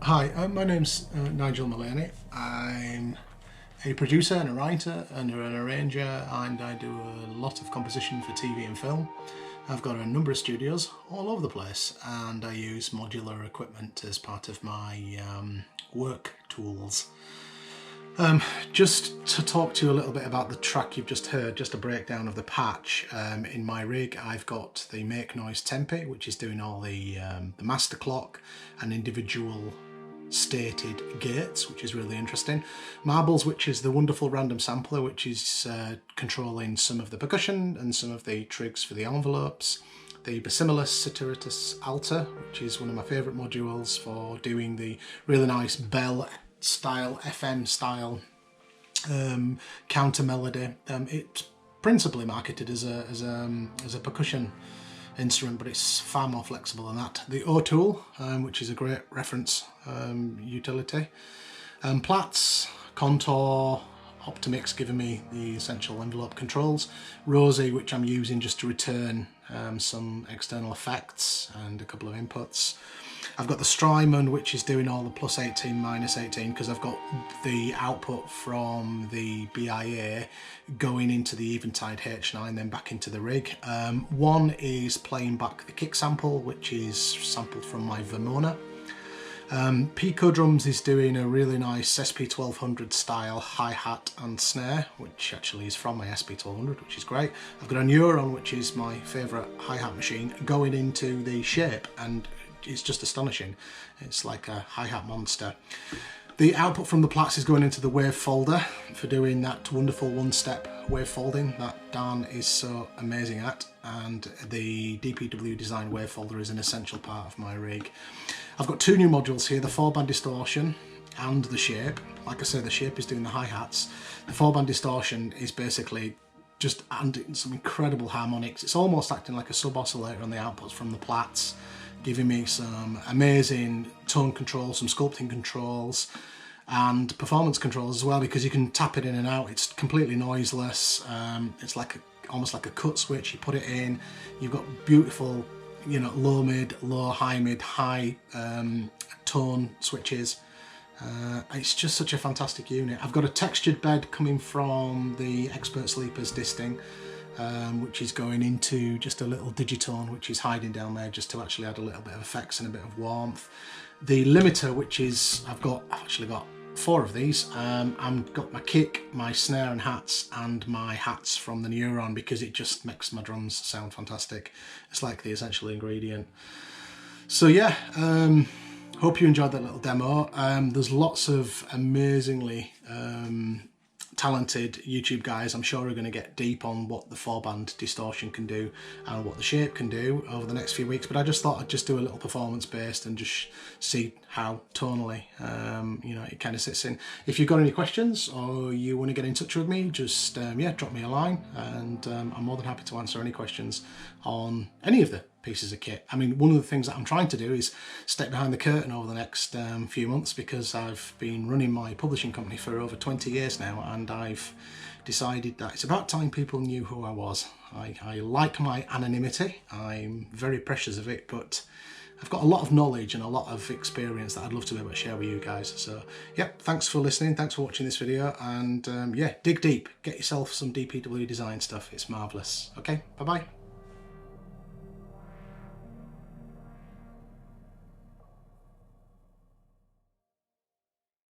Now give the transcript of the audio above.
Hi, my name's Nigel Mullaney. I'm a producer and a writer and an arranger, and I do a lot of composition for TV and film. I've got a number of studios all over the place, and I use modular equipment as part of my work tools. Just to talk to you a little bit about the track you've just heard, just a breakdown of the patch. In my rig I've got the Make Noise Tempi, which is doing all the master clock and individual stated gates, which is really interesting. Marbles, which is the wonderful random sampler, which is controlling some of the percussion and some of the trigs for the envelopes. The Basimilus Satiritus Alta, which is one of my favourite modules for doing the really nice bell style, FM style counter melody. It's principally marketed as a percussion instrument, but it's far more flexible than that. The O-Tool, which is a great reference utility. Platts, Contour, Optimix giving me the essential envelope controls. Rosie, which I'm using just to return some external effects and a couple of inputs. I've got the Strymon, which is doing all the plus 18, minus 18, because I've got the output from the BIA going into the Eventide H9, then back into the rig. One is playing back the kick sample, which is sampled from my Vermona. Pico Drums is doing a really nice SP1200 style hi-hat and snare, which actually is from my SP1200, which is great. I've got a Neuron, which is my favourite hi-hat machine, going into the shape, and it's just astonishing. It's like a hi-hat monster. The output from the Platts is going into the wave folder for doing that wonderful one-step wave folding that Dan is so amazing at, and the DPW design wave folder is an essential part of my rig. I've got two new modules here, the 4-band distortion and the shape. Like I say, the shape is doing the hi-hats. The 4-band distortion is basically just adding some incredible harmonics. It's almost acting like a sub-oscillator on the outputs from the Platts, giving me some amazing tone controls, some sculpting controls, and performance controls as well, because you can tap it in and out. It's completely noiseless. It's like almost like a cut switch. You put it in, you've got beautiful, you know, low mid, low, high mid, high tone switches. It's just such a fantastic unit. I've got a textured bed coming from the Expert Sleepers disting, which is going into just a little digitone, which is hiding down there just to actually add a little bit of effects and a bit of warmth. The limiter, which is, I've actually got 4 of these. I've got my kick, my snare and hats, and my hats from the Neuron, because it just makes my drums sound fantastic. It's like the essential ingredient. So yeah, hope you enjoyed that little demo. There's lots of amazingly talented YouTube guys, I'm sure, are going to get deep on what the 4-band distortion can do and what the shape can do over the next few weeks, but I just thought I'd just do a little performance based and just see how tonally you know, it kind of sits in. If you've got any questions or you want to get in touch with me, just yeah, drop me a line, and I'm more than happy to answer any questions on any of the pieces of kit. I mean, one of the things that I'm trying to do is step behind the curtain over the next few months, because I've been running my publishing company for over 20 years now, and I've decided that it's about time people knew who I was. I like my anonymity, I'm very precious of it, but I've got a lot of knowledge and a lot of experience that I'd love to be able to share with you guys. So yeah, thanks for listening, thanks for watching this video, and yeah, dig deep, get yourself some DPW design stuff, it's marvellous. Okay, bye bye.